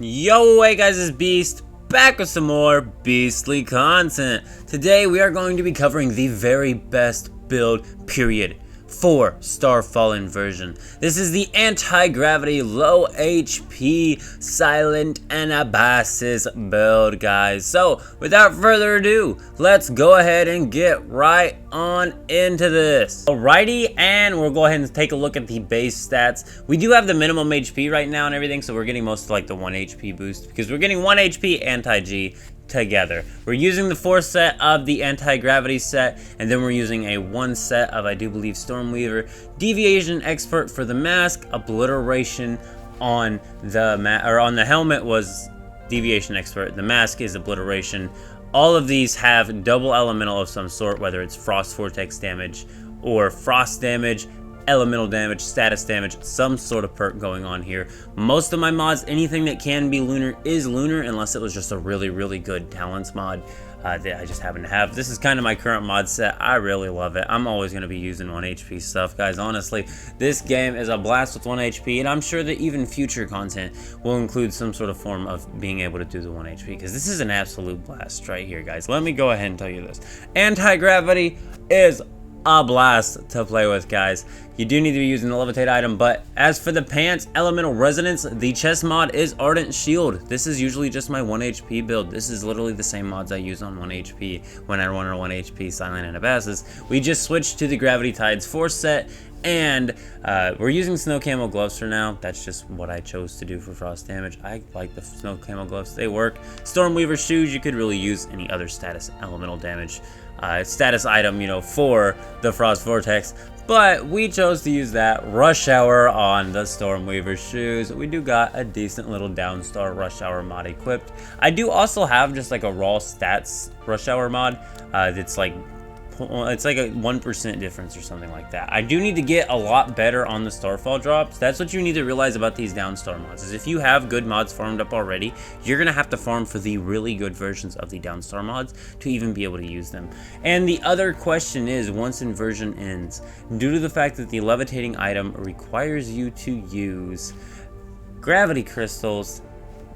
Yo, hey guys, it's Beast, back with some more beastly content. Today we are going to be covering the very best build, period, for Starfall Inversion. This is the anti-gravity, low HP, silent Anabasis build, guys. So, without further ado, let's go ahead and get right on into this. Alrighty, and we'll go ahead and take a look at the base stats. We do have the minimum HP right now and everything, so we're getting most of like the 1 HP boost, because we're getting 1 HP anti-G together. We're using the 4 set of the anti-gravity set, and then we're using a 1 set of, I do believe, Stormweaver, Deviation Expert for the mask, Obliteration on the helmet was Deviation Expert, the mask is Obliteration. All of these have double elemental of some sort, whether it's Frost Vortex damage or Frost damage, elemental damage, status damage, some sort of perk going on here. Most of my mods, anything that can be lunar is lunar, unless it was just a really good talents mod that I just happen to have. This is kind of my current mod set. I really love it. I'm always going to be using 1 HP stuff, guys. Honestly, this game is a blast with 1 HP, and I'm sure that even future content will include some sort of form of being able to do the 1 HP, because this is an absolute blast right here, guys. Let me go ahead and tell you this. Anti-gravity is a blast to play with, guys. You do need to be using the levitate item, but as for the pants, elemental resonance, the chest mod is ardent shield. This is usually just my 1 HP build. This is literally the same mods I use on 1 HP when I run a 1 HP silent Anabasis. We just switched to the gravity tides 4 set, and we're using snow camo gloves for now. That's just what I chose to do for frost damage. I like the snow camo gloves, they work. Stormweaver shoes, you could really use any other status elemental damage status item, you know, for the frost vortex, but we chose to use that rush hour on the Stormweaver shoes. We do got a decent little downstar rush hour mod equipped. I do also have just like a raw stats rush hour mod that's like, it's like a 1% difference or something like that. I do need to get a lot better on the Starfall drops. That's what you need to realize about these downstar mods, is if you have good mods farmed up already, you're gonna have to farm for the really good versions of the downstar mods to even be able to use them. And the other question is, once inversion ends, due to the fact that the levitating item requires you to use gravity crystals,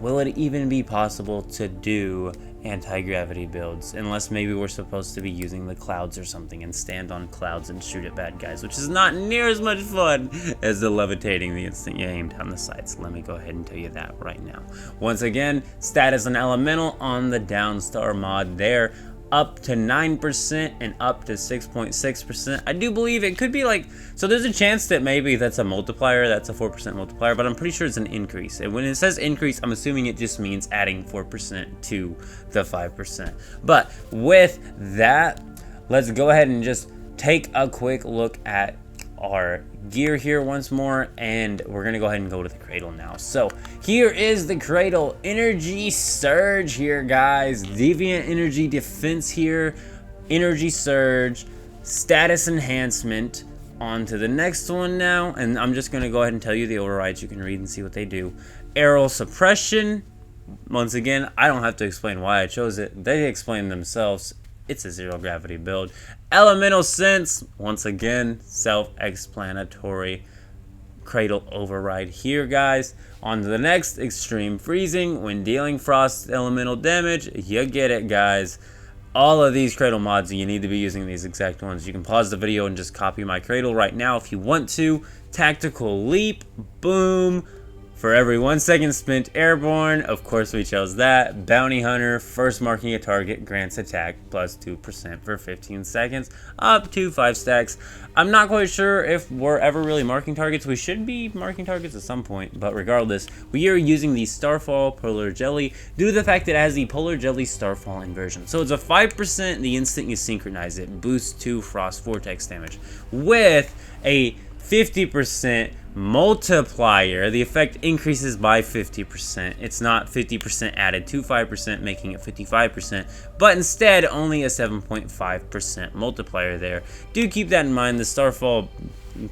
will it even be possible to do anti-gravity builds, unless maybe we're supposed to be using the clouds or something and stand on clouds and shoot at bad guys, which is not near as much fun as the levitating the instant you aim down the sights. Let me go ahead and tell you that right now. Once again, status and elemental on the downstar mod there, up to 9% and up to 6.6%. I do believe it could be like, so there's a chance that maybe that's a multiplier, that's a 4% multiplier, but I'm pretty sure it's an increase. And when it says increase, I'm assuming it just means adding 4% to the 5%. But with that, let's go ahead and just take a quick look at our gear here once more, and we're gonna go ahead and go to the cradle now. So here is the cradle. Energy surge here, guys. Deviant energy defense here, energy surge, status enhancement. On to the next one now, and I'm just gonna go ahead and tell you the overrides. You can read and see what they do. Arrow suppression, once again, I don't have to explain why I chose it, they explain themselves. It's a 0 gravity build. Elemental sense, once again, self-explanatory. Cradle override here, guys. On to the next, extreme freezing. When dealing frost elemental damage, you get it, guys. All of these cradle mods, you need to be using these exact ones. You can pause the video and just copy my cradle right now if you want to. Tactical leap, boom. For every 1 second spent airborne, of course we chose that. Bounty Hunter, first marking a target grants attack plus 2% for 15 seconds, up to 5 stacks. I'm not quite sure if we're ever really marking targets. We should be marking targets at some point, but regardless, we are using the Starfall Polar Jelly due to the fact that it has the Polar Jelly Starfall Inversion. So it's a 5% the instant you synchronize it, boosts 2 Frost Vortex damage, with a 50% multiplier. The effect increases by 50%. It's not 50% added to 5%, making it 55%, but instead only a 7.5% multiplier there. Do keep that in mind. The Starfall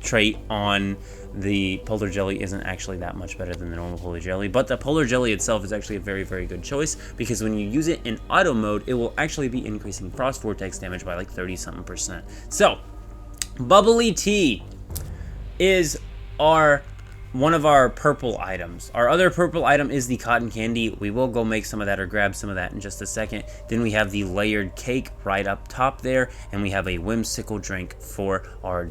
trait on the Polar Jelly isn't actually that much better than the normal Polar Jelly, but the Polar Jelly itself is actually a very good choice, because when you use it in auto mode, it will actually be increasing Frost Vortex damage by like 30-something%. So, Bubbly Tea is our one of our purple items. Our other purple item is the cotton candy. We will go make some of that or grab some of that in just a second. Then we have the layered cake right up top there, and we have a whimsical drink for our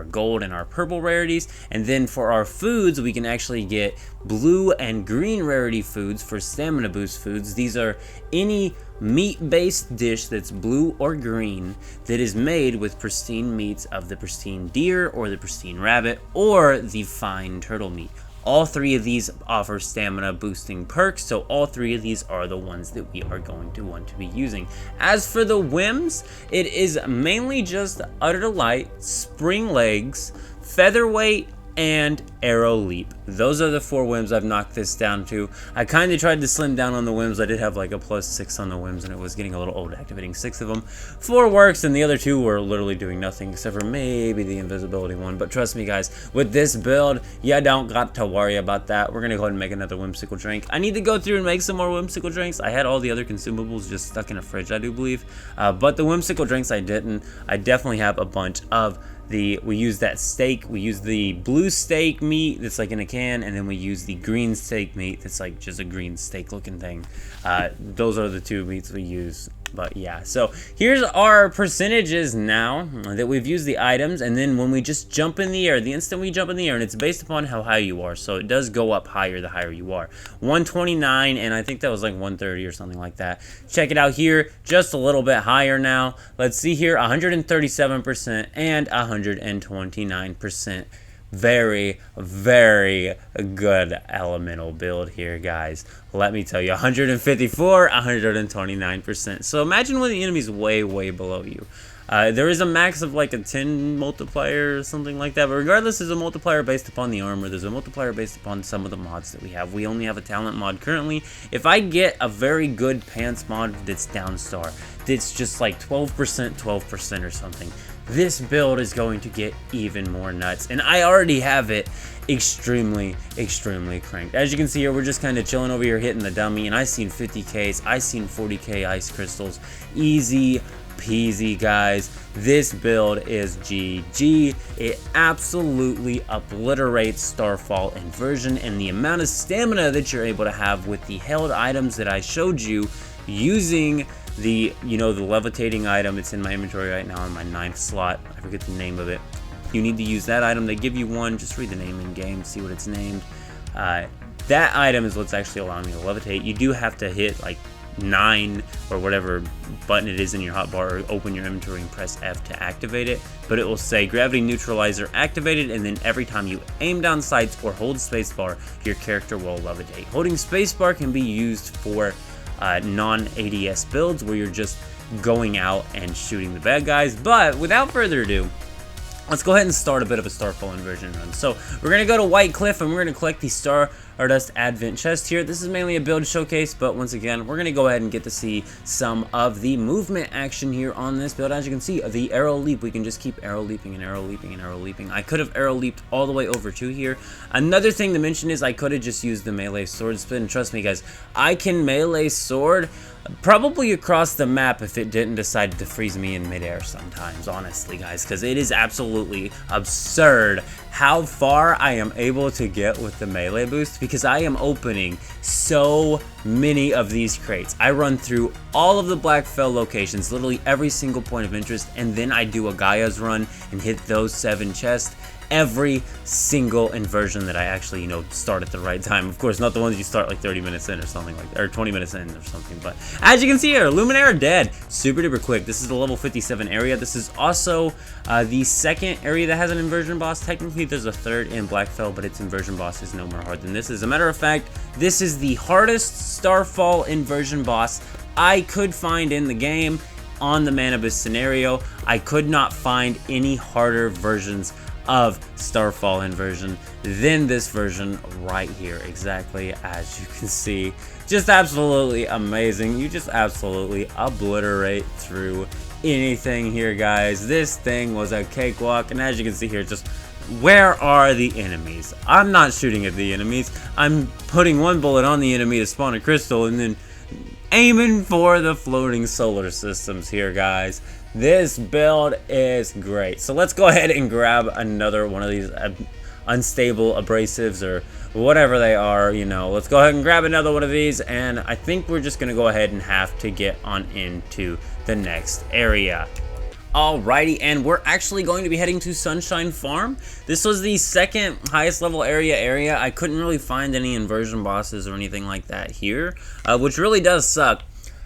gold and our purple rarities. And then for our foods, we can actually get blue and green rarity foods for stamina boost foods. These are any meat-based dish that's blue or green that is made with pristine meats of the pristine deer or the pristine rabbit or the fine turtle meat. All three of these offer stamina boosting perks, so all three of these are the ones that we are going to want to be using. As for the whims, it is mainly just Utter Delight, Spring Legs, Featherweight, and Arrow Leap. Those are the 4 whims I've knocked this down to. I kind of tried to slim down on the whims. I did have like a +6 on the whims, and it was getting a little old activating 6 of them. 4 works, and the other 2 were literally doing nothing, except for maybe the invisibility one. But trust me, guys, with this build, you don't got to worry about that. We're going to go ahead and make another whimsical drink. I need to go through and make some more whimsical drinks. I had all the other consumables just stuck in a fridge, I do believe. But the whimsical drinks I didn't. I definitely have a bunch of we use that steak, we use the blue steak meat that's like in a can, and then we use the green steak meat that's like just a green steak looking thing. Those are the 2 meats we use. But yeah, so here's our percentages now that we've used the items, and then when we just jump in the air, the instant we jump in the air, and it's based upon how high you are, so it does go up higher the higher you are. 129, and I think that was like 130 or something like that. Check it out here, just a little bit higher now. Let's see here, 137% and 129%. Very, very good elemental build here, guys. Let me tell you, 154, 129%. So imagine when the enemy's way, way below you. There is a max of like a 10 multiplier or something like that, but regardless, there's a multiplier based upon the armor. There's a multiplier based upon some of the mods that we have. We only have a talent mod currently. If I get a very good pants mod that's downstar, that's just like 12%, 12% or something, this build is going to get even more nuts, and I already have it extremely cranked. As you can see here, we're just kind of chilling over here hitting the dummy, and I seen 50Ks, I seen 40K ice crystals, easy peasy, guys. This build is GG. It absolutely obliterates Starfall Inversion, and the amount of stamina that you're able to have with the held items that I showed you using the, the levitating item. It's in my inventory right now in my 9th slot. I forget the name of it. You need to use that item. They give you one. Just read the name in game, see what it's named. That item is what's actually allowing me to levitate. You do have to hit like 9 or whatever button it is in your hotbar, or open your inventory and press F to activate it, but it will say gravity neutralizer activated, and then every time you aim down sights or hold spacebar, your character will levitate. Holding spacebar can be used for non-ADS builds where you're just going out and shooting the bad guys. But without further ado, let's go ahead and start a bit of a Starfall Inversion run. So we're going to go to White Cliff, and we're going to collect the Stardust Advent chest here. This is mainly a build showcase, but once again, we're going to go ahead and get to see some of the movement action here on this build. As you can see, the arrow leap, we can just keep arrow leaping and arrow leaping and arrow leaping. I could have arrow leaped all the way over to here. Another thing to mention is I could have just used the melee sword spin. And trust me, guys, I can melee sword probably across the map if it didn't decide to freeze me in midair sometimes, honestly, guys, because it is absolutely absurd how far I am able to get with the melee boost, because I am opening so many of these crates. I run through all of the Blackfell locations, literally every single point of interest, and then I do a Gaia's run and hit those 7 chests every single inversion that I actually, start at the right time. Of course, not the ones you start like 30 minutes in or something like that, or 20 minutes in or something. But as you can see here, Luminaire dead super duper quick. This is the level 57 area. This is also the 2nd area that has an inversion boss. Technically, there's a 3rd in Blackfell, but its inversion boss is no more hard than this. As a matter of fact, this is the hardest Starfall inversion boss I could find in the game on the Anabasis scenario. I could not find any harder versions of Starfall Inversion than this version right here, exactly as you can see. Just absolutely amazing. You just absolutely obliterate through anything here, guys. This thing was a cakewalk, and as you can see here, just where are the enemies? I'm not shooting at the enemies. I'm putting one bullet on the enemy to spawn a crystal and then aiming for the floating solar systems here, guys. This build is great. So let's go ahead and grab another one of these unstable abrasives or whatever they are, you know. Let's go ahead and grab another one of these, and I think we're just gonna go ahead and have to get on into the next area. Alrighty, and we're actually going to be heading to Sunshine Farm. This was the second highest level area. I couldn't really find any inversion bosses or anything like that here, which really does suck.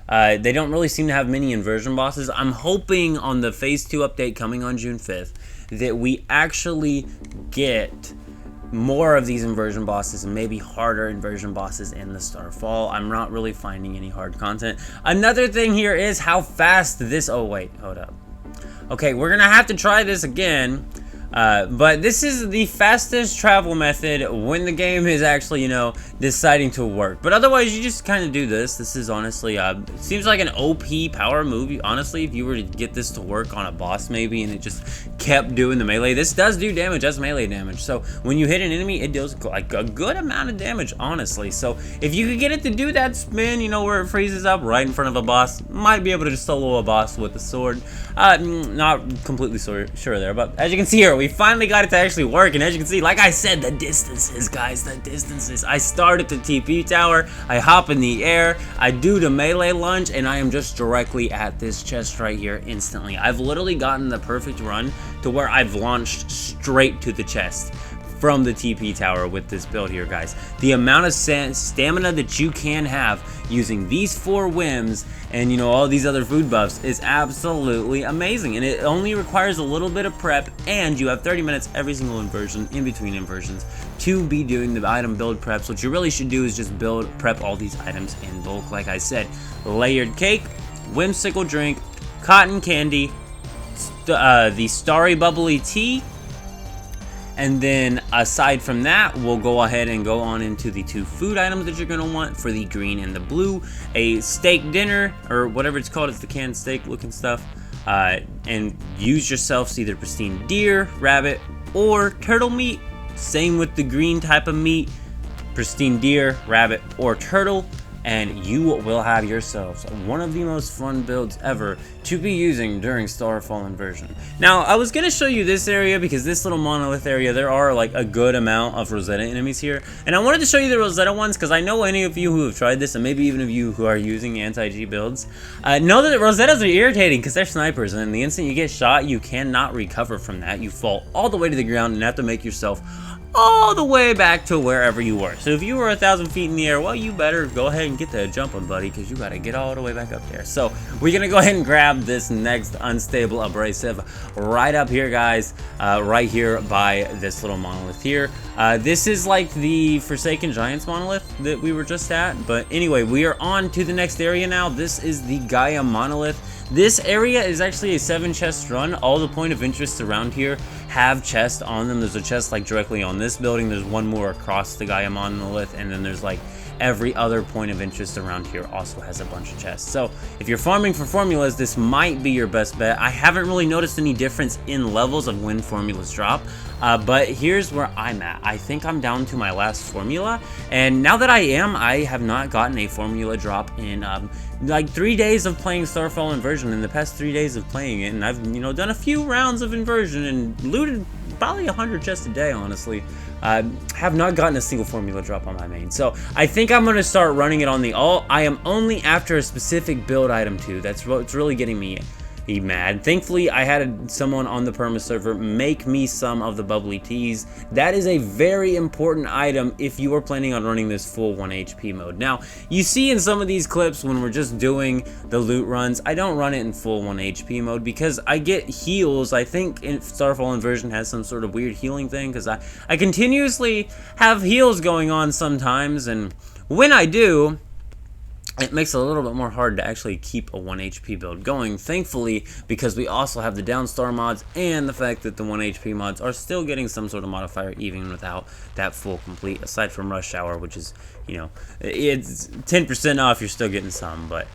They don't really seem to have many inversion bosses. I'm hoping on the Phase 2 update coming on June 5th that we actually get more of these inversion bosses and maybe harder inversion bosses in the Starfall. I'm not really finding any hard content. Another thing here is how fast this... Oh, wait. Hold up. Okay, we're gonna have to try this again, but this is the fastest travel method when the game is actually, you know, deciding to work. But otherwise, you just kind of do this. This is honestly, seems like an OP power move. Honestly, if you were to get this to work on a boss maybe, and it just kept doing the melee, this does do damage as melee damage. So when you hit an enemy, it does like a good amount of damage, honestly. So if you could get it to do that spin, you know, where it freezes up right in front of a boss, might be able to just solo a boss with a sword. Not completely sure there, but as you can see here, we finally got it to actually work. And as you can see, like I said, the distances, guys, the distances. I start at the TP tower, I hop in the air, I do the melee lunge, and I am just directly at this chest right here instantly. I've literally gotten the perfect run to where I've launched straight to the chest from the TP tower with this build here, guys. The amount of stamina that you can have using these 4 whims and, you know, all these other food buffs is absolutely amazing. And it only requires a little bit of prep, and you have 30 minutes every single inversion in between inversions to be doing the item build preps. What you really should do is just prep all these items in bulk. Like I said, layered cake, whimsical drink, cotton candy, the starry bubbly tea. And then aside from that, we'll go ahead and go on into the 2 food items that you're going to want for the green and the blue. A steak dinner, or whatever it's called, it's the canned steak looking stuff. And use yourselves either pristine deer, rabbit, or turtle meat. Same with the green type of meat, pristine deer, rabbit, or turtle. And you will have yourselves one of the most fun builds ever to be using during Starfall Inversion. Now, I was going to show you this area because this little monolith area, there are like a good amount of Rosetta enemies here. And I wanted to show you the Rosetta ones because I know any of you who have tried this, and maybe even of you who are using anti-G builds, know that Rosettas are irritating because they're snipers. And the instant you get shot, you cannot recover from that. You fall all the way to the ground and have to make yourself all the way back to wherever you were. So if you were 1,000 feet in the air, well, you better go ahead and get that jumping, buddy, because you got to get all the way back up there. So we're going to go ahead and grab this next unstable abrasive right up here, guys, right here by this little monolith here. This is like the Forsaken Giants monolith that we were just at. But anyway, we are on to the next area now. This is the Gaia monolith. This area is actually a 7 chest run. All the point of interest around here have chests on them. There's a chest like directly on this building. There's one more across the Gaia monolith, and then there's like every other point of interest around here also has a bunch of chests. So if you're farming for formulas, this might be your best bet. I haven't really noticed any difference in levels of when formulas drop, but here's where I'm at. I think I'm down to my last formula, and now that I have not gotten a formula drop in like 3 days of playing Starfall Inversion. In the past 3 days of playing it, and I've, you know, done a few rounds of inversion and looted probably 100 chests a day, honestly. Have not gotten a single formula drop on my main. So I think I'm going to start running it on the alt. I am only after a specific build item too. That's what's really getting me mad. Thankfully, I had someone on the perma server make me some of the bubbly teas. That is a very important item if you are planning on running this full 1 HP mode. Now, you see in some of these clips when we're just doing the loot runs, I don't run it in full 1 HP mode because I get heals. I think Starfall Inversion has some sort of weird healing thing because I continuously have heals going on sometimes, and when I do, it makes it a little bit more hard to actually keep a 1 HP build going, thankfully, because we also have the downstar mods and the fact that the 1 HP mods are still getting some sort of modifier even without that full complete, aside from Rush Hour, which is, you know, it's 10% off, you're still getting some, but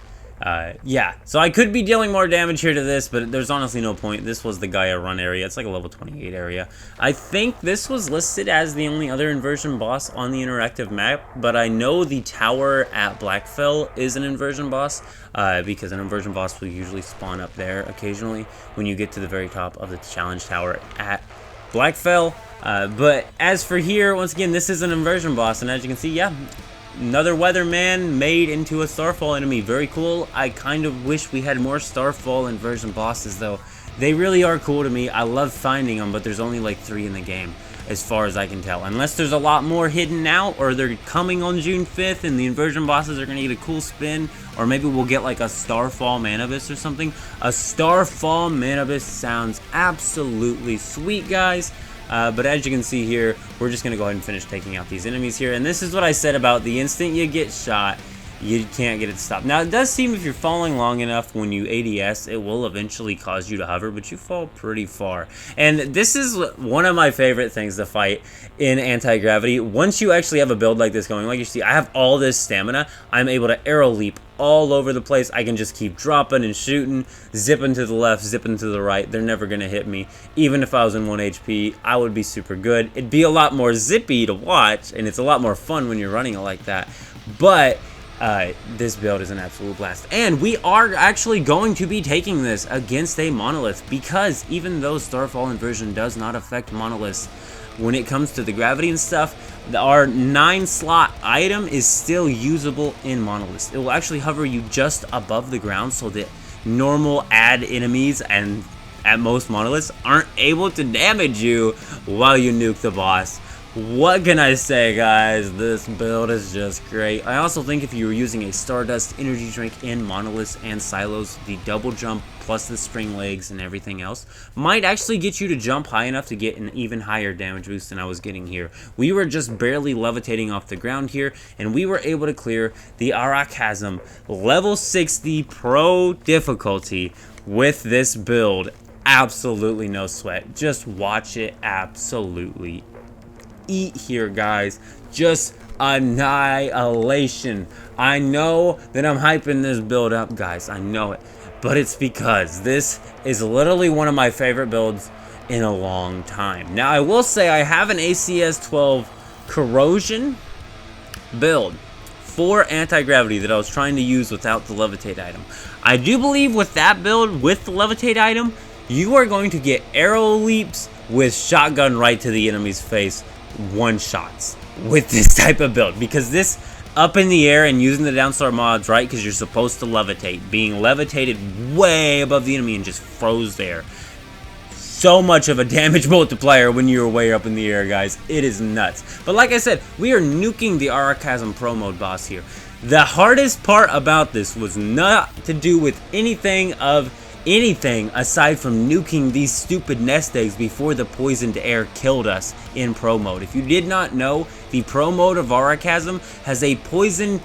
yeah, so I could be dealing more damage here to this, but there's honestly no point. This was the Gaia run area. It's like a level 28 area. I think this was listed as the only other inversion boss on the interactive map, but I know the tower at Blackfell is an inversion boss, because an inversion boss will usually spawn up there occasionally when you get to the very top of the challenge tower at Blackfell. But as for here, once again, this is an inversion boss, and as you can see, yeah, another weatherman made into a Starfall enemy. Very cool. I kind of wish we had more Starfall inversion bosses, though. They really are cool to me. I love finding them, but there's only like 3 in the game, as far as I can tell. Unless there's a lot more hidden out, or they're coming on June 5th, and the inversion bosses are going to get a cool spin, or maybe we'll get like a Starfall Anabasis or something. A Starfall Anabasis sounds absolutely sweet, guys. But as you can see here, we're just going to go ahead and finish taking out these enemies here. And this is what I said about the instant you get shot, you can't get it to stop. Now, it does seem if you're falling long enough when you ADS, it will eventually cause you to hover, but you fall pretty far. And this is one of my favorite things to fight in anti-gravity. Once you actually have a build like this going, like you see, I have all this stamina. I'm able to arrow leap all over the place. I can just keep dropping and shooting, zipping to the left, zipping to the right. They're never going to hit me. Even if I was in 1 HP, I would be super good. It'd be a lot more zippy to watch, and it's a lot more fun when you're running it like that. But this build is an absolute blast, and we are actually going to be taking this against a monolith, because even though Starfall Inversion does not affect monoliths when it comes to the gravity and stuff, our 9-slot item is still usable in monoliths. It will actually hover you just above the ground so that normal ad enemies and at most monoliths aren't able to damage you while you nuke the boss. What can I say, guys? This build is just great. I also think if you were using a Stardust energy drink in monoliths and silos, the double jump plus the spring legs and everything else might actually get you to jump high enough to get an even higher damage boost than I was getting here. We were just barely levitating off the ground here, and we were able to clear the Aracasm level 60 pro difficulty with this build. Absolutely no sweat. Just watch it absolutely eat here, guys. Just annihilation. I know that I'm hyping this build up, guys. I know it. But it's because this is literally one of my favorite builds in a long time. Now, I will say I have an ACS 12 corrosion build for anti-gravity that I was trying to use without the levitate item. I do believe with that build, with the levitate item, you are going to get arrow leaps with shotgun right to the enemy's face one-shots with this type of build, because this up in the air and using the downstar mods, right, because you're supposed to levitate, being levitated way above the enemy and just froze there. So much of a damage multiplier when you're way up in the air, guys. It is nuts. But like I said, we are nuking the Aracasm Pro Mode boss here. The hardest part about this was not to do with anything aside from nuking these stupid nest eggs before the poisoned air killed us in Pro Mode. If you did not know, the Pro Mode of Aracasm has a poison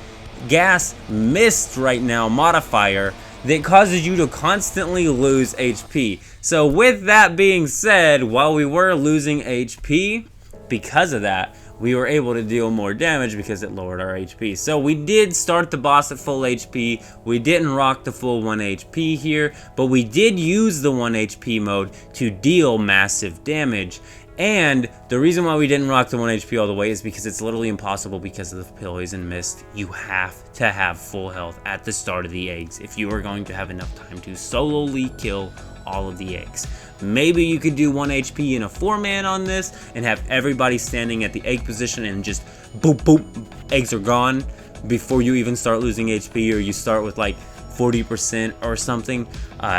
gas mist right now modifier that causes you to constantly lose HP. So with that being said, while we were losing HP because of that, we were able to deal more damage because it lowered our HP. So we did start the boss at full HP. We didn't rock the full 1 HP here, but we did use the 1 HP mode to deal massive damage. And the reason why we didn't rock the 1 HP all the way is because it's literally impossible because of the poison mist. You have to have full health at the start of the eggs if you are going to have enough time to solely kill all of the eggs. Maybe you could do 1 HP in a 4-man on this and have everybody standing at the egg position and just boop boop, eggs are gone before you even start losing HP, or you start with like 40% or something.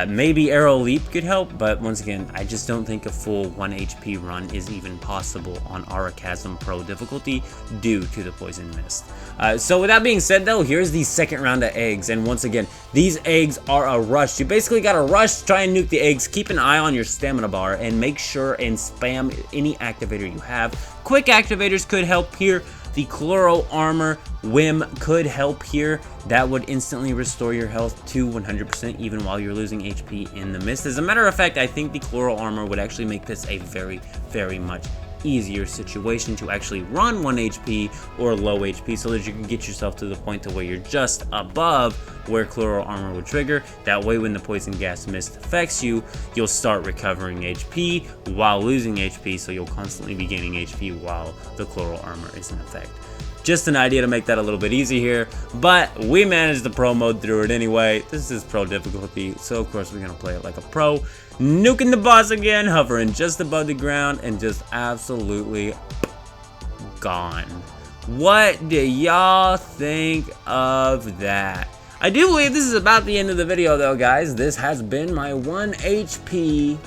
Maybe Arrow Leap could help, but once again, I just don't think a full 1 HP run is even possible on Aracasm Pro difficulty due to the Poison Mist. So with that being said though, here's the second round of eggs, and once again, these eggs are a rush. You basically gotta rush, try and nuke the eggs, keep an eye on your stamina bar, and make sure and spam any activator you have. Quick activators could help here. The Chloro Armor Whim could help here. That would instantly restore your health to 100% even while you're losing HP in the mist. As a matter of fact, I think the Chloro Armor would actually make this a very, very much easier situation to actually run 1 HP or low HP, so that you can get yourself to the point to where you're just above where Chloro Armor would trigger. That way when the poison gas mist affects you, you'll start recovering HP while losing HP, so you'll constantly be gaining HP while the Chloro Armor is in effect. Just an idea to make that a little bit easy here, but we managed the pro mode through it anyway. This is pro difficulty, so of course we're gonna play it like a pro. Nuking the boss again, hovering just above the ground, and just absolutely gone. What do y'all think of that? I do believe this is about the end of the video though, guys. This has been my 1 HP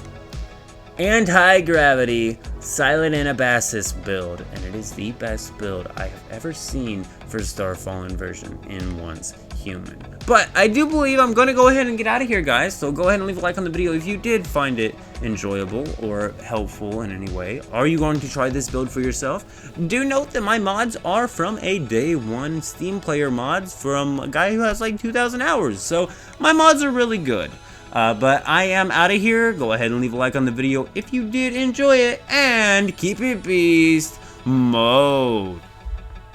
anti-gravity silent Anabasis build, and it is the best build I have ever seen for Starfall Inversion in Once Human. But I do believe I'm going to go ahead and get out of here, guys, so go ahead and leave a like on the video if you did find it enjoyable or helpful in any way. Are you going to try this build for yourself? Do note that my mods are from a day one Steam player mods from a guy who has like 2,000 hours, so my mods are really good. But I am out of here. Go ahead and leave a like on the video if you did enjoy it, and keep it beast mode.